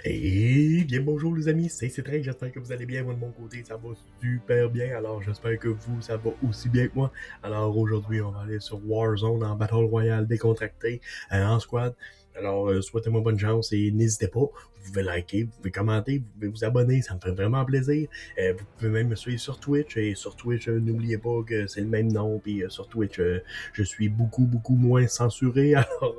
Et bien bonjour les amis, c'est Cédric, j'espère que vous allez bien, moi de mon côté ça va super bien, alors j'espère que vous ça va aussi bien que moi. Alors aujourd'hui on va aller sur Warzone en Battle Royale décontracté en squad. Alors souhaitez-moi bonne chance et n'hésitez pas, vous pouvez liker, vous pouvez commenter, vous pouvez vous abonner, ça me fait vraiment plaisir. Vous pouvez même me suivre sur Twitch et sur Twitch n'oubliez pas que c'est le même nom, puis sur Twitch je suis beaucoup moins censuré, alors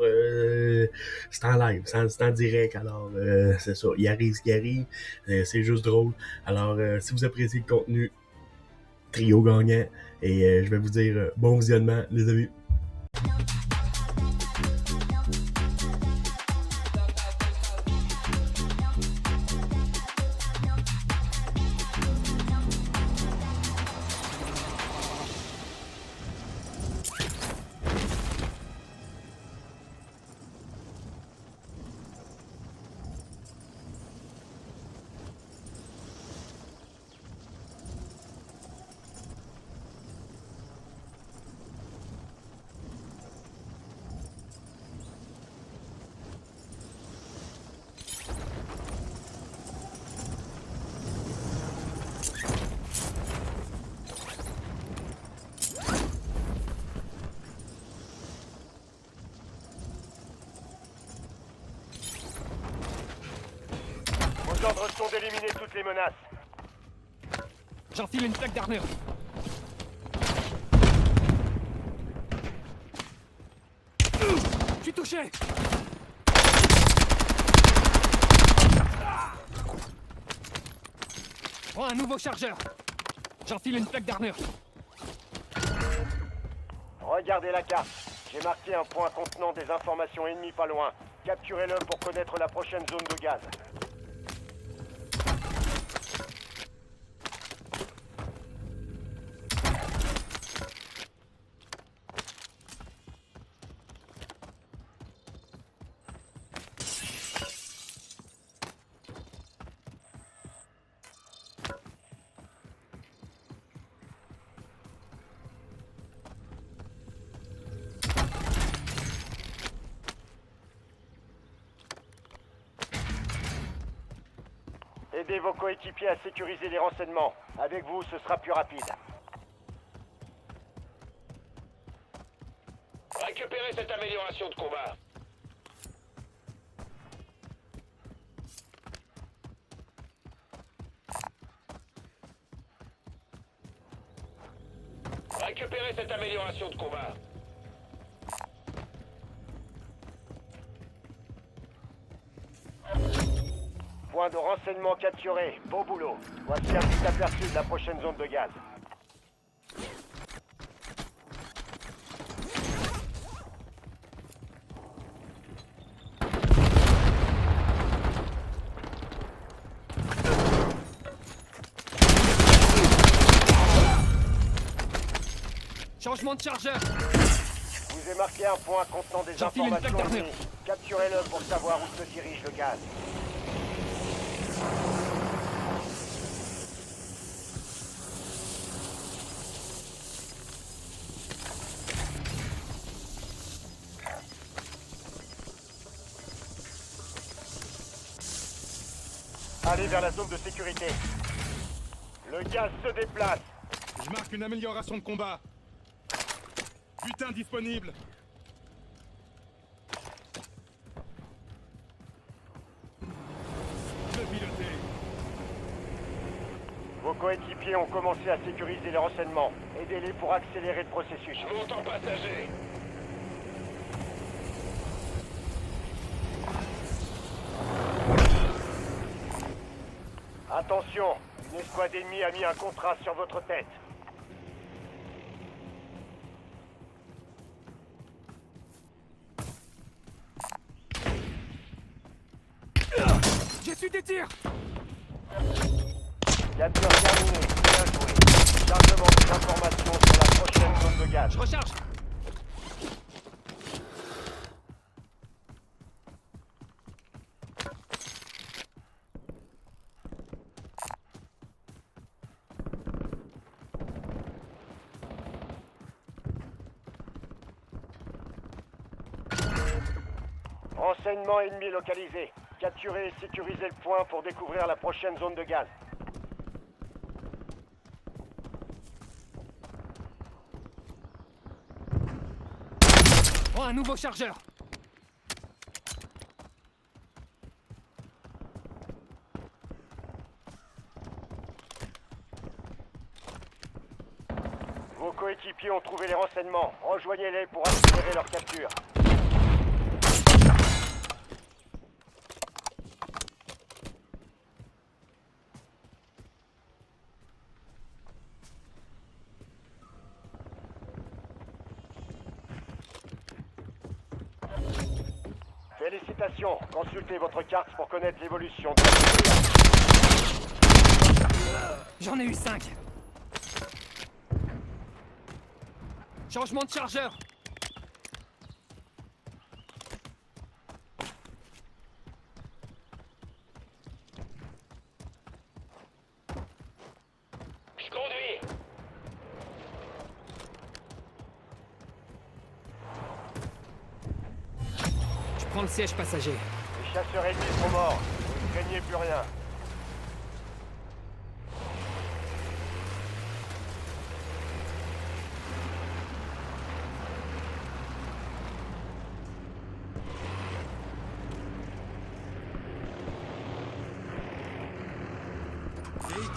c'est en live, c'est en direct, alors c'est ça, il arrive ce qui arrive, c'est juste drôle. Alors si vous appréciez le contenu, trio gagnant, et je vais vous dire bon visionnement les amis. Vos ordres sont d'éliminer toutes les menaces. J'enfile une plaque d'armure. Je suis touché. Je prends un nouveau chargeur. J'enfile une plaque d'armure. Regardez la carte. J'ai marqué un point contenant des informations ennemies pas loin. Capturez-le pour connaître la prochaine zone de gaz. Aidez vos coéquipiers à sécuriser les renseignements. Avec vous, ce sera plus rapide. Récupérez cette amélioration de combat. Récupérez cette amélioration de combat. Point de renseignement capturé. Beau boulot. Voici un petit aperçu de la prochaine zone de gaz. Changement de chargeur. Je vous ai marqué un point contenant des J'enfile une plaque informations d'armure. ennemies. Capturez-le pour savoir où se dirige le gaz. Allez vers la zone de sécurité. Le gaz se déplace. Je marque une amélioration de combat. Butin disponible. Je piloter. Vos coéquipiers ont commencé à sécuriser les renseignements. Aidez-les pour accélérer le processus. Je monte en passager. Attention, une escouade ennemie a mis un contrat sur votre tête. J'ai su des tirs. Capture terminé. Bien joué. Chargement des informations sur la prochaine zone de gaz. Je recharge. Renseignement ennemi localisé. Capturez et sécurisez le point pour découvrir la prochaine zone de gaz. Oh, un nouveau chargeur. Vos coéquipiers ont trouvé les renseignements. Rejoignez-les pour accélérer leur capture. Félicitations. Consultez votre carte pour connaître l'évolution de la capture. J'en ai eu 5. Changement de chargeur. Je conduis. Je prends le siège passager. Les chasseurs ennemis sont morts. Vous ne craignez plus rien.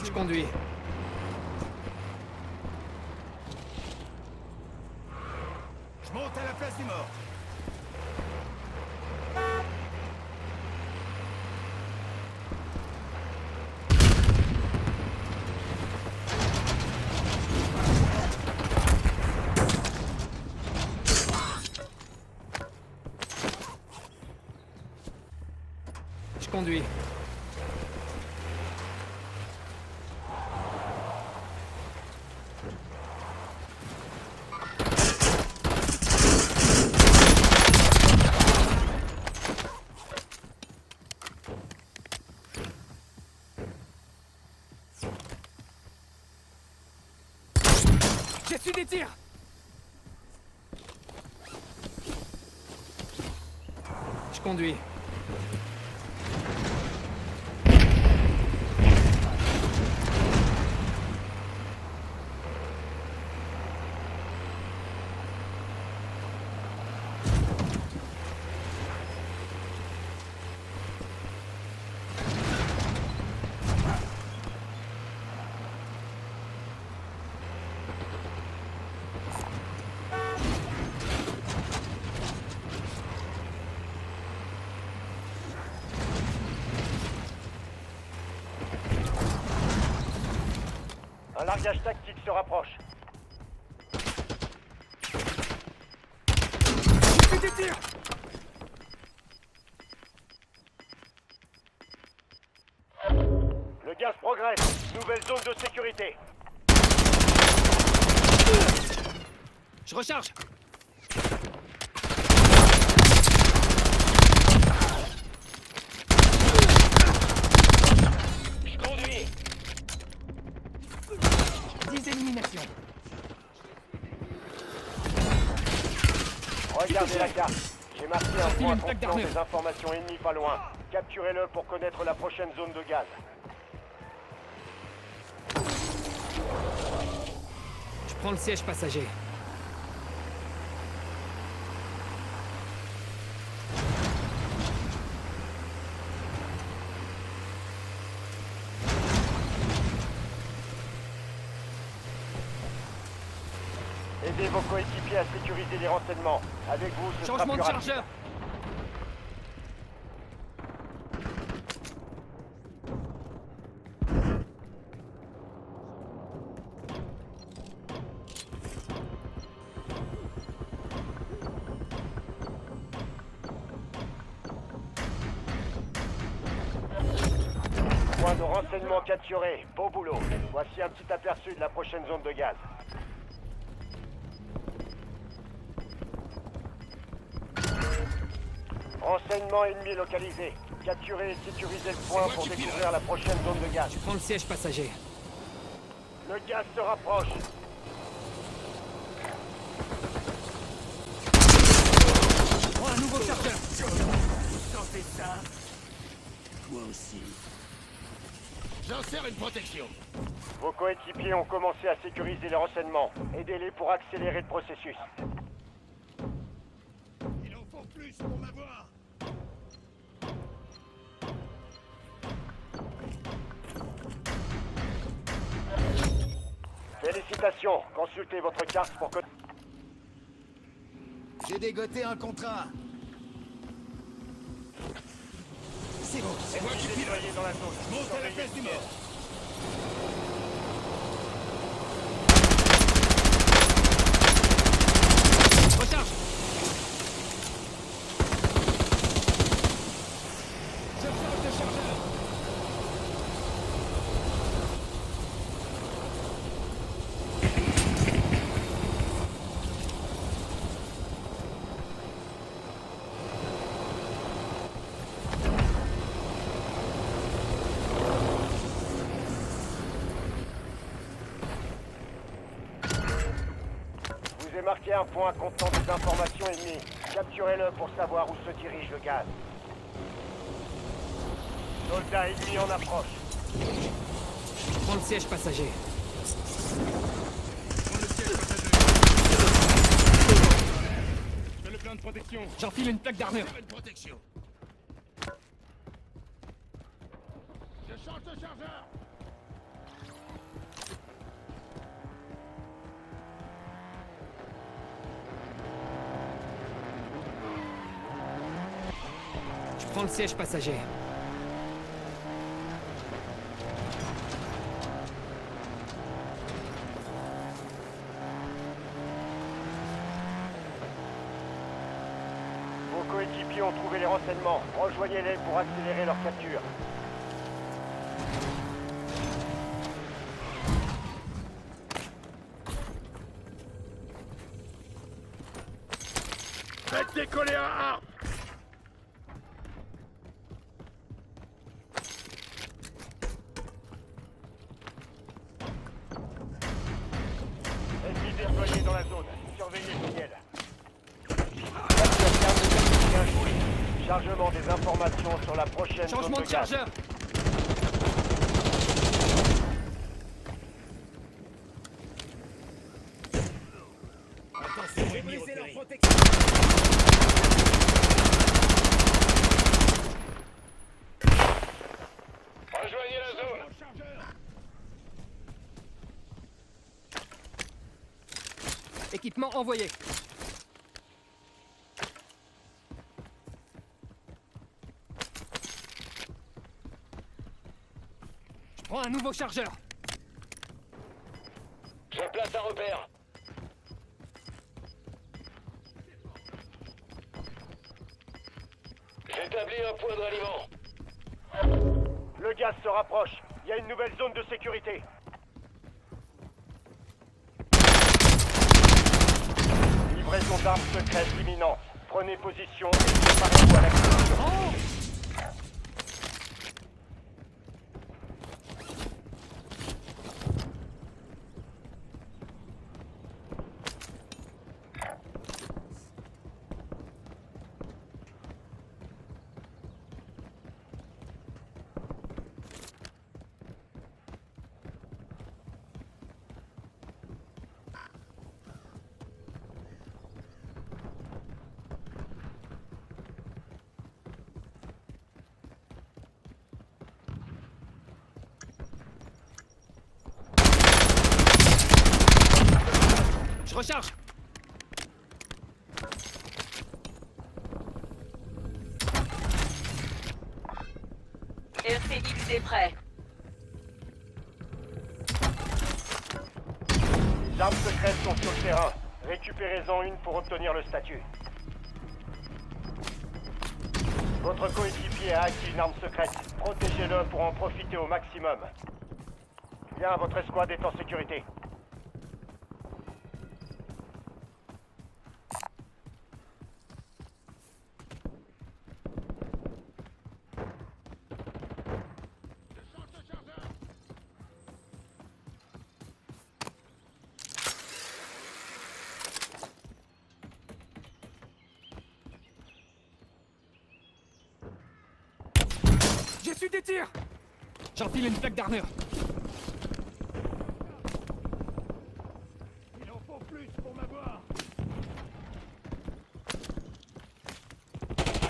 Je conduis. Je monte à la place des morts. Je conduis. J'ai su des tirs. Je conduis. Un largage tactique se rapproche. J'ai fait des tirs. Le gaz progresse. Nouvelle zone de sécurité. Je recharge. Je conduis. 10 éliminations. Regardez la carte. J'ai marqué un J'enfile point une plaque contenant d'armure. des informations ennemies pas loin. Capturez-le pour connaître la prochaine zone de gaz. Je prends le siège passager. Aidez vos coéquipiers à sécuriser les renseignements. Avec vous, ce sera Changement plus de rapide. chargeur. Point de renseignement capturé. Beau boulot. Voici un petit aperçu de la prochaine zone de gaz. Renseignement ennemi localisé. Capturez et sécurisez le point moi pour qui découvrir pilote. la prochaine zone de gaz. Je prends le siège passager. Le gaz se rapproche. Oh, un nouveau chargeur. Toi aussi. J'insère une protection. Vos coéquipiers ont commencé à sécuriser les renseignements. Aidez-les pour accélérer le processus. Il en faut plus pour m'avoir. Félicitations. Consultez votre carte pour que... J'ai dégoté un contrat. C'est bon, c'est moi qui pilote. Déployez dans la zone. Monte à la place du mort. Recharge. Je charge le chargeur. Vous avez marqué un point contenant des informations ennemies. Capturez-le pour savoir où se dirige le gaz. Soldats ennemis en approche. Prends le siège passager. Prends le siège passager. Fais le plein de protection. J'enfile une plaque d'armure. Fais une protection. Je change de chargeur. Je prends le siège passager. Vos coéquipiers ont trouvé les renseignements. Rejoignez-les pour accélérer leur capture. Faites décoller un A. Ennemis déployés dans la zone. Surveillez le ciel. Capture carte de bien joué. Chargement des informations sur la prochaine zone Changement de de gaz. chargeur. Attention, ennemi repéré. Rejoignez la zone. Équipement envoyé. Je prends un nouveau chargeur. Je place un repère. J'établis un point de ralliement. Le gaz se rapproche. Il y a une nouvelle zone de sécurité. Livraison d'armes secrètes imminente. Prenez position et préparez-vous à l'action. Oh! Je recharge. RCX est prêt. Les armes secrètes sont sur le terrain. Récupérez-en une pour obtenir le statut. Votre coéquipier a acquis une arme secrète. Protégez-le pour en profiter au maximum. Bien, votre escouade est en sécurité. Je suis reçu des tirs. J'enfile une plaque d'armure. Il en faut plus pour m'avoir.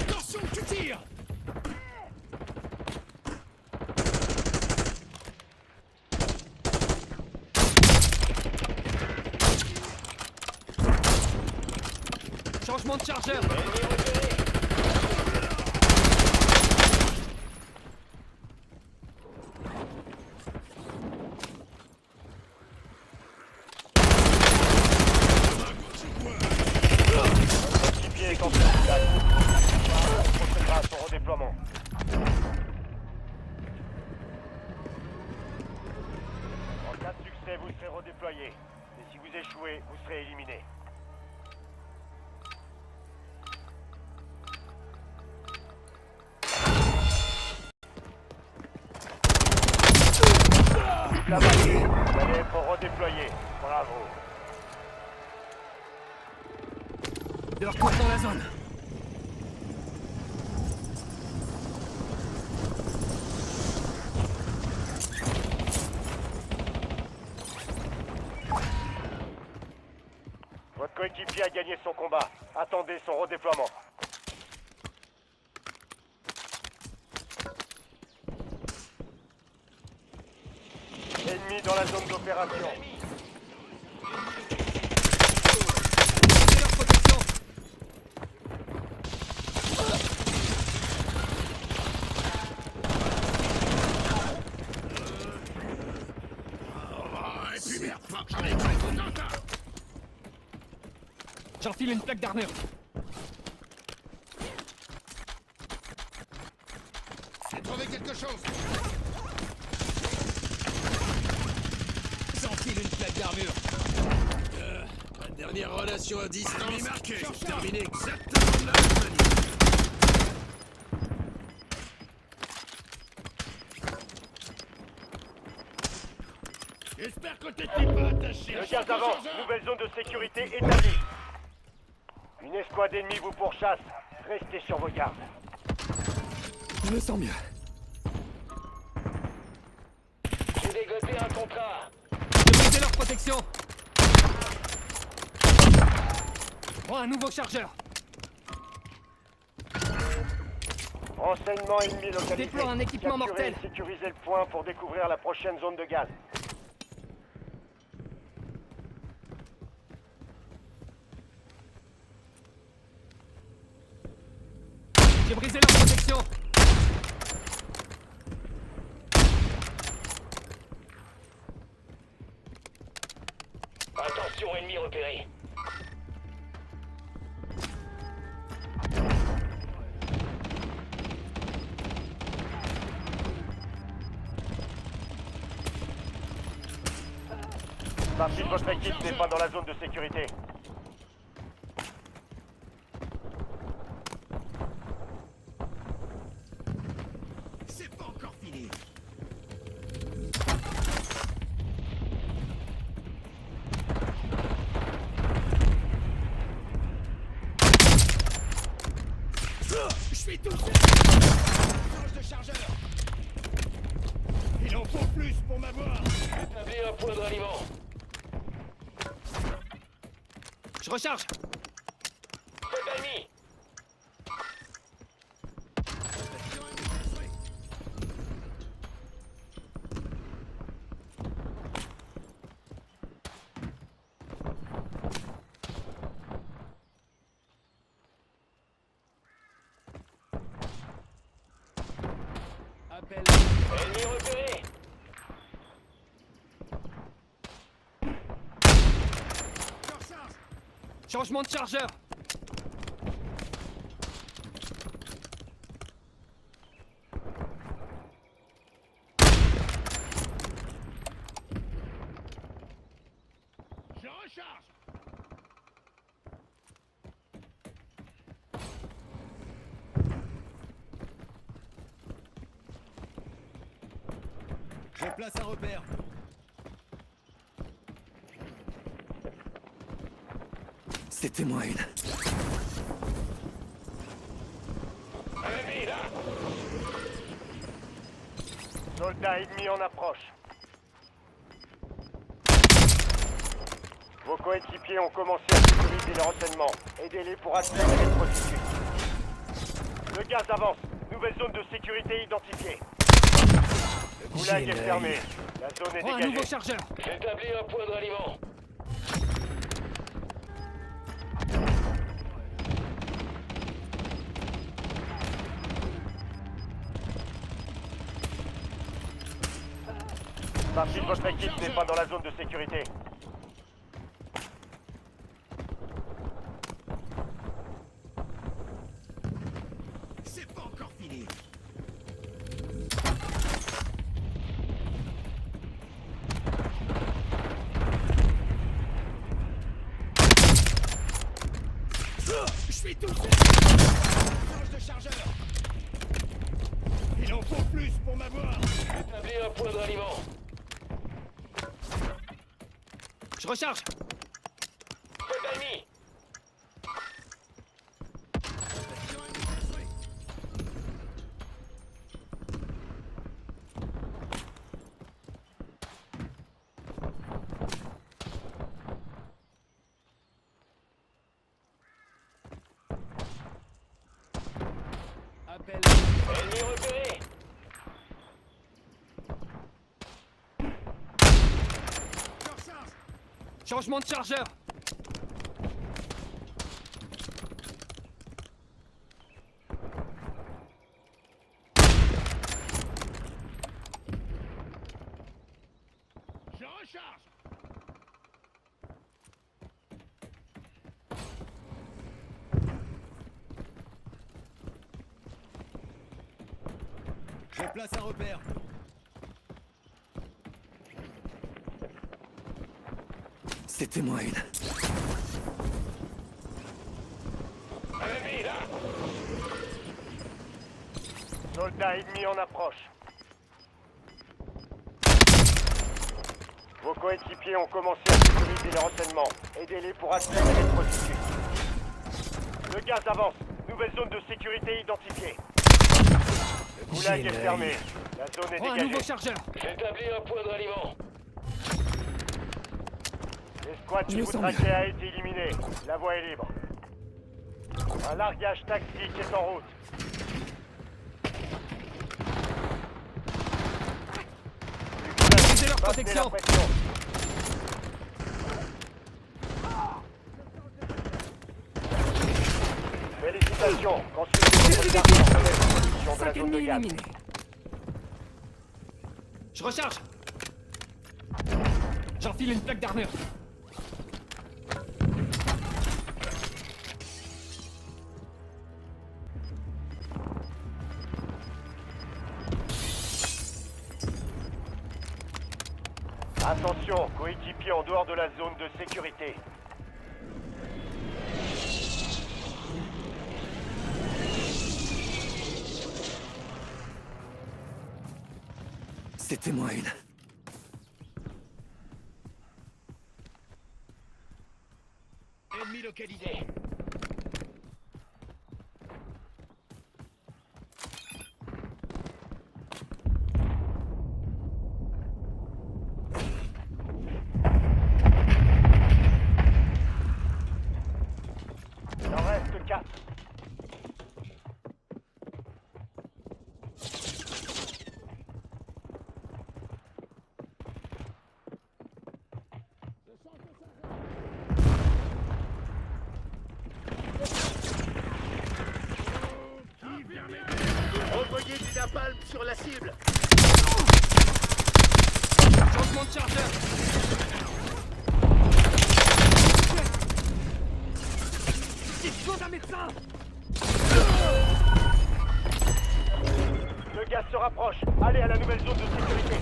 Attention, tu tires. Changement de chargeur. Équipier est en place. On procédera à son redéploiement. En cas de succès, vous serez redéployé. Et si vous échouez, vous serez éliminé. La balle, vous allez être redéployé. Bravo. De retour dans la zone. Votre coéquipier a gagné son combat. Attendez son redéploiement. Ennemi dans la zone d'opération. C'est leur protection. J'enfile une plaque d'armure. J'ai trouvé quelque chose. J'enfile une plaque d'armure. La dernière relation à distance. Marqué. Terminé exactement de la même manière. J'espère que t'es pas attaché. Le gaz avant, nouvelle zone de sécurité établie. Une escouade ennemie vous pourchasse. Restez sur vos gardes. Je me sens mieux. J'ai dégoté un contrat. J'ai brisé leur protection. Prends un nouveau chargeur. Renseignement ennemi localisé. Déploie un équipement Capturez mortel. et sécurisez le point pour découvrir la prochaine zone de gaz. J'ai brisé leur protection. Attention, ennemi repéré. Partie de votre équipe n'est pas dans la zone de sécurité. C'est pas encore fini. Je suis tout seul. Change de chargeur. Il en faut plus pour m'avoir. Établis un point de ralliement. Je recharge. C'est ennemi. Appel. Ennemi repéré. Changement de chargeur. Je recharge. Je place un repère. C'était moi une. Ennemi là. Soldats ennemis en approche. Vos coéquipiers ont commencé à sécuriser les renseignements. Aidez-les pour accélérer le processus. Le gaz avance. Nouvelle zone de sécurité identifiée. Le goulag est fermé. La zone est Prends un dégagée. nouveau chargeur. J'établis un point de ralliement. Partie de votre équipe n'est pas dans la zone de sécurité. C'est pas encore fini. Je suis touché. Change de chargeur. Il en faut plus pour m'avoir. J'établis un point de ralliement. Je recharge. Feu d'ennemi. Appel. Ennemi repéré. Je recharge. Changement de chargeur. Je recharge. Je place un repère. C'était moi une. Ennemi là. Soldats ennemis en approche. Vos coéquipiers ont commencé à sécuriser les renseignements. Aidez-les pour accélérer le processus. Le gaz avance. Nouvelle zone de sécurité identifiée. Le goulag est fermé. La zone est Prends un dégagée. nouveau chargeur. J'établis un point de ralliement. L'escouade Je qui me vous sens traquait a été éliminée. La voie est libre. Un largage tactique est en route. Brisez leur Maintenez la protection. pression. Félicitations. Consultez votre carte pour connaître la position de la 5 zone de ennemis gaz. éliminés. Je recharge. J'enfile une plaque d'armure. Attention, coéquipier en dehors de la zone de sécurité. C'était moi une. Ennemi localisé. Il en reste 4. Envoyez du napalm sur la cible. Changement de chargeur. Dispose un médecin. Le gaz se rapproche. Allez à la nouvelle zone de sécurité.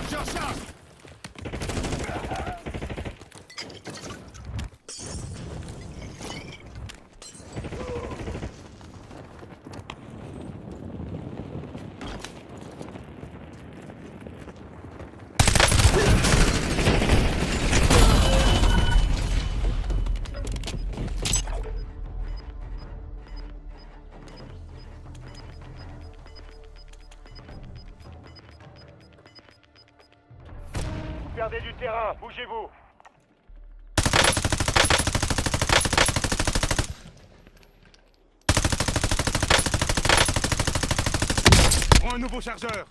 Je recharge. Perdez du terrain, bougez-vous. Prends un nouveau chargeur.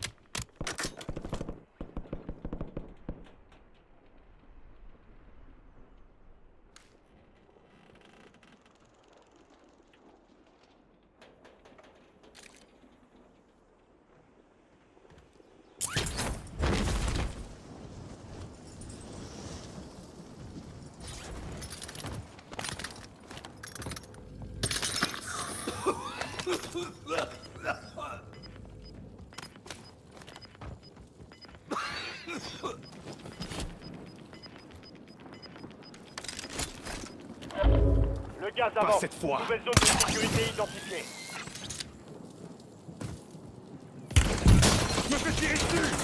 Le gaz Pas avance. cette fois. Nouvelle zone de sécurité identifiée. Je me fais tirer dessus.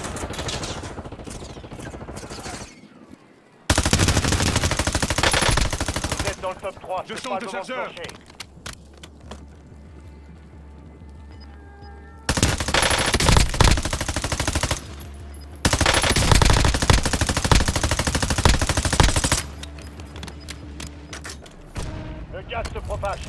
Vous êtes dans le top 3. Je c'est change pas le de moment chargeur. plancher. Le gaz se propage.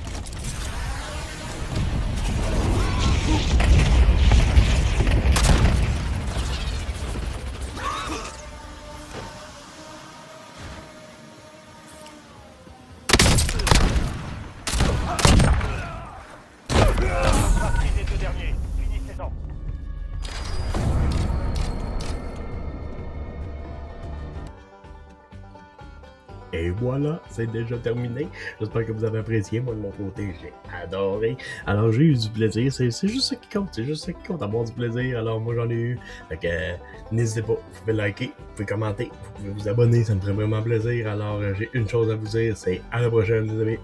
Partie des deux derniers. Finissez-en. Et voilà, c'est déjà terminé. J'espère que vous avez apprécié. Moi, de mon côté, j'ai adoré. Alors, j'ai eu du plaisir. C'est juste ça qui compte. C'est juste ça qui compte, avoir du plaisir. Alors, moi, j'en ai eu. Fait que, n'hésitez pas. Vous pouvez liker, vous pouvez commenter, vous pouvez vous abonner. Ça me ferait vraiment plaisir. Alors, j'ai une chose à vous dire. C'est à la prochaine, les amis.